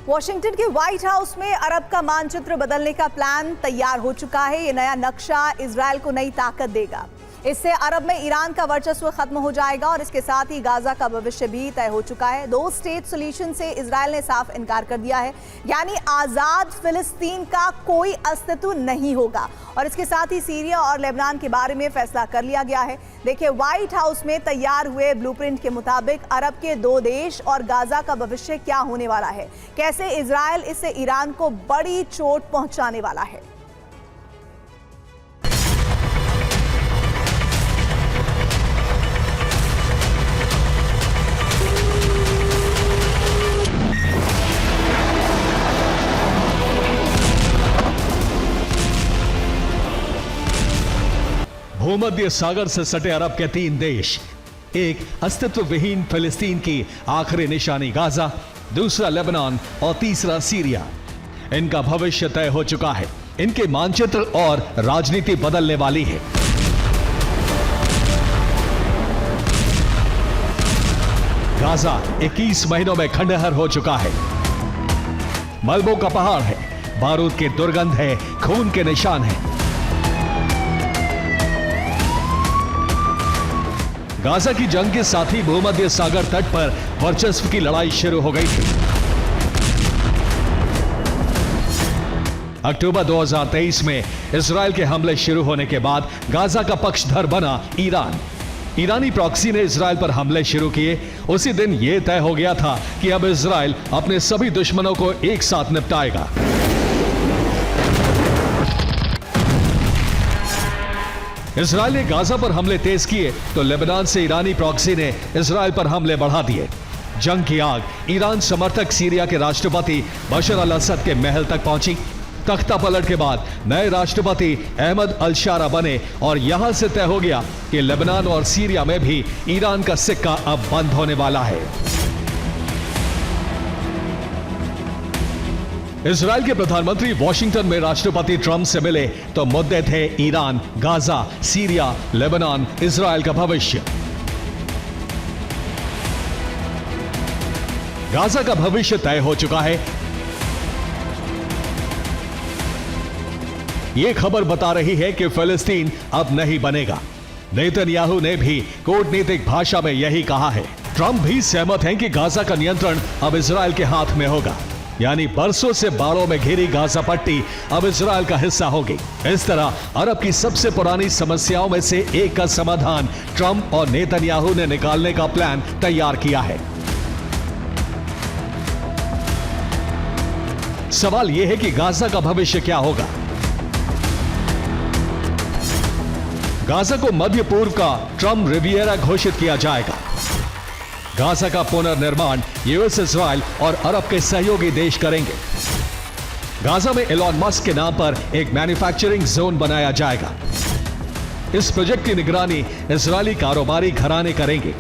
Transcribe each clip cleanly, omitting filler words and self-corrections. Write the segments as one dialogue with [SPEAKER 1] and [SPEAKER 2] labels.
[SPEAKER 1] Washington के white house में अरब का मानचित्र बदलने का प्लान तैयार हो चुका है। ये नया नक्शा इजरायल को नई ताकत देगा। इससे अरब में ईरान का वर्चस्व खत्म हो जाएगा और इसके साथ ही गाजा का भविष्य भी तय हो चुका है। 2 स्टेट सॉल्यूशन से इजरायल ने साफ इनकार कर दिया है, यानी आजाद फिलिस्तीन का कोई अस्तित्व नहीं होगा। और इसके साथ ही सीरिया और लेबनान के बारे में फैसला कर लिया गया है। देखिए, व्हाइट हाउस में तैयार हुए ब्लूप्रिंट के मुताबिक अरब के 2 देश और गाजा का भविष्य क्या होने वाला है, कैसे इजरायल इससे ईरान को बड़ी चोट पहुंचाने वाला है।
[SPEAKER 2] भूमध्य सागर से सटे अरब के 3 देश, एक अस्तित्व विहीन फिलिस्तीन की आखिरी निशानी गाजा, दूसरा लेबनान और तीसरा सीरिया। इनका भविष्य तय हो चुका है। इनके मानचित्र और राजनीति बदलने वाली है। गाजा 21 महीनों में खंडहर हो चुका है। मलबों का पहाड़ है, बारूद की दुर्गंध है, खून के निशान है। गाजा की जंग के साथ ही भूमध्य सागर तट पर वर्चस्व की लड़ाई शुरू हो गई थी। अक्टूबर 2023 में इजरायल के हमले शुरू होने के बाद गाजा का पक्षधर बना ईरान। ईरानी प्रॉक्सी ने इजरायल पर हमले शुरू किए। उसी दिन यह तय हो गया था कि अब इजरायल अपने सभी दुश्मनों को एक साथ निपटाएगा। इजरायल ने गाजा पर हमले तेज किए तो लेबनान से ईरानी प्रॉक्सी ने इजरायल पर हमले बढ़ा दिए। जंग की आग ईरान समर्थक सीरिया के राष्ट्रपति बशर अल असद के महल तक पहुंची। तख्ता पलट के बाद नए राष्ट्रपति अहमद अल शारा बने और यहां से तय हो गया कि लेबनान और सीरिया में भी ईरान का सिक्का अब बंद होने वाला है। इजरायल के प्रधानमंत्री वॉशिंगटन में राष्ट्रपति ट्रंप से मिले तो मुद्दे थे Iran, Gaza, Syria, Lebanon, Israel का भविष्य। गाजा का भविष्य तय हो चुका है। यह खबर बता रही है कि फिलिस्तीन अब नहीं बनेगा। नेतन्याहू ने भी कूटनीतिक भाषा में यही कहा है। ट्रंप भी सहमत हैं कि गाजा का नियंत्रण अब इजरायल के हाथ में होगा, यानी बरसों से बाड़ों में घिरी गाजा पट्टी अब इजरायल का हिस्सा होगी। इस तरह अरब की सबसे पुरानी समस्याओं में से एक का समाधान ट्रंप और नेतन्याहू ने निकालने का प्लान तैयार किया है। सवाल यह है कि गाजा का भविष्य क्या होगा। गाजा को मध्य पूर्व का ट्रंप रिवियरा घोषित किया जाएगा। गाजा का पुनर्निर्माण यूएस, इजरायल और अरब के सहयोगी देश करेंगे। गाजा में एलॉन मस्क के नाम पर एक मैन्युफैक्चरिंग जोन बनाया जाएगा। इस प्रोजेक्ट की निगरानी इजरायली कारोबारी घराने करेंगे।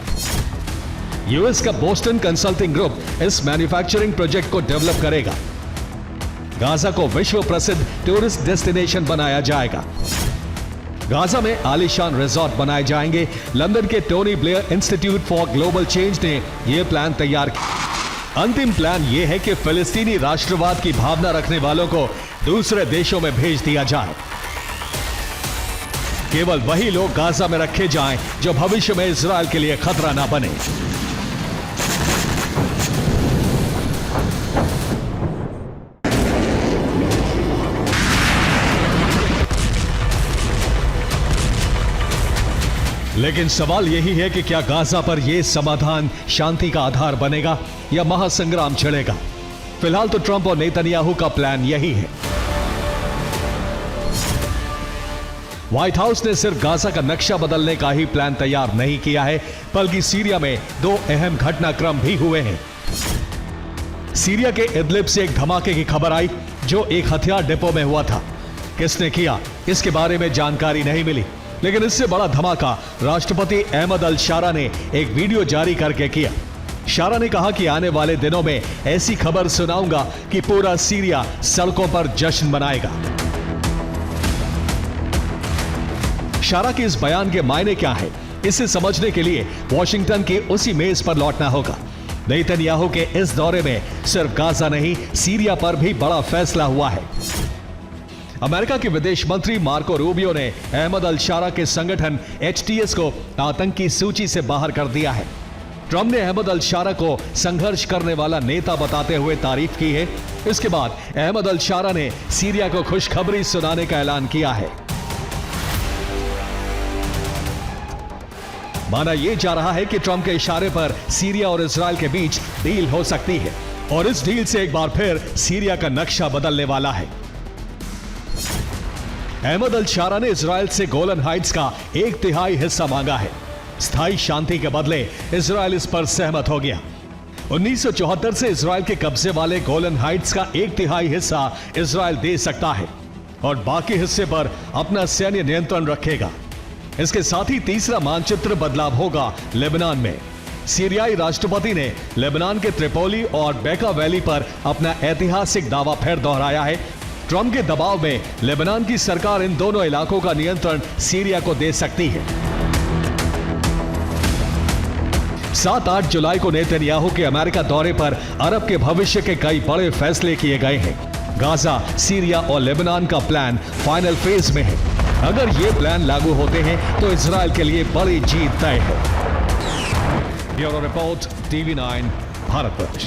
[SPEAKER 2] यूएस का बोस्टन कंसल्टिंग ग्रुप इस मैन्युफैक्चरिंग प्रोजेक्ट को डेवलप करेगा। गाजा को विश्व प्रसिद्ध टूरिस्ट डेस्टिनेशन बनाया जाएगा। गाजा में आलीशान रिजॉर्ट बनाए जाएंगे। लंदन के Tony Blair institute for global change ने यह प्लान तैयार किया। अंतिम प्लान यह है कि फिलिस्तीनी राष्ट्रवाद की भावना रखने वालों को दूसरे देशों में भेज दिया जाए। केवल वही लोग गाजा में रखे जाएं जो भविष्य में इजरायल के लिए खतरा ना बने। लेकिन सवाल यही है कि क्या गाजा पर यह समाधान शांति का आधार बनेगा या महासंग्राम छिड़ेगा। फिलहाल तो ट्रंप और नेतन्याहू का प्लान यही है। व्हाइट हाउस ने सिर्फ गाजा का नक्शा बदलने का ही प्लान तैयार नहीं किया है, बल्कि सीरिया में 2 अहम घटनाक्रम भी हुए हैं। सीरिया के इदलिब से एक धमाके की खबर आई जो एक हथियार डिपो में हुआ था। किसने किया, इसके बारे में जानकारी नहीं मिली, लेकिन इससे बड़ा धमाका राष्ट्रपति अहमद अल शारा ने एक वीडियो जारी करके किया। शारा ने कहा कि आने वाले दिनों में ऐसी खबर सुनाऊंगा कि पूरा सीरिया सड़कों पर जश्न मनाएगा। शारा के इस बयान के मायने क्या है, इसे समझने के लिए वॉशिंगटन के उसी मेज पर लौटना होगा। नेतन्याहू के इस दौरे में सिर्फ गाजा नहीं, सीरिया पर भी बड़ा फैसला हुआ है। अमेरिका के विदेश मंत्री मार्को रूबियो ने अहमद अल-शारा के संगठन HTS को आतंकी सूची से बाहर कर दिया है। ट्रंप ने अहमद अल-शारा को संघर्ष करने वाला नेता बताते हुए तारीफ की है। इसके बाद अहमद अल-शारा ने सीरिया को खुशखबरी सुनाने का ऐलान किया है। माना यह जा रहा है कि ट्रंप के इशारे पर सीरिया और इजराइल के बीच डील हो सकती है और इस डील से एक बार फिर सीरिया का नक्शा बदलने वाला है। अहमद अल-शारा ने इजराइल से गोलन हाइट्स का 1/3 हिस्सा मांगा है। स्थायी शांति के बदले इजराइल इस पर सहमत हो गया। 1974 से इजराइल के कब्जे वाले गोलन हाइट्स का 1/3 हिस्सा इजराइल दे सकता है और बाकी हिस्से पर अपना सैन्य नियंत्रण रखेगा। इसके साथ ही तीसरा मानचित्र बदलाव होगा लेबनान में। सीरियाई राष्ट्रपति ने लेबनान के त्रिपोली और बेका वैली पर अपना ऐतिहासिक दावा फिर दोहराया है। ट्रंप के दबाव में लेबनान की सरकार इन दोनों इलाकों का नियंत्रण सीरिया को दे सकती है। 7-8 जुलाई को नेतन्याहू के अमेरिका दौरे पर अरब के भविष्य के कई बड़े फैसले किए गए हैं। गाजा, सीरिया और लेबनान का प्लान फाइनल फेज में है। अगर ये प्लान लागू होते हैं तो इजराइल के लिए बड़ी जीत तय है। Bureau report, TV9, Bharatvarsh.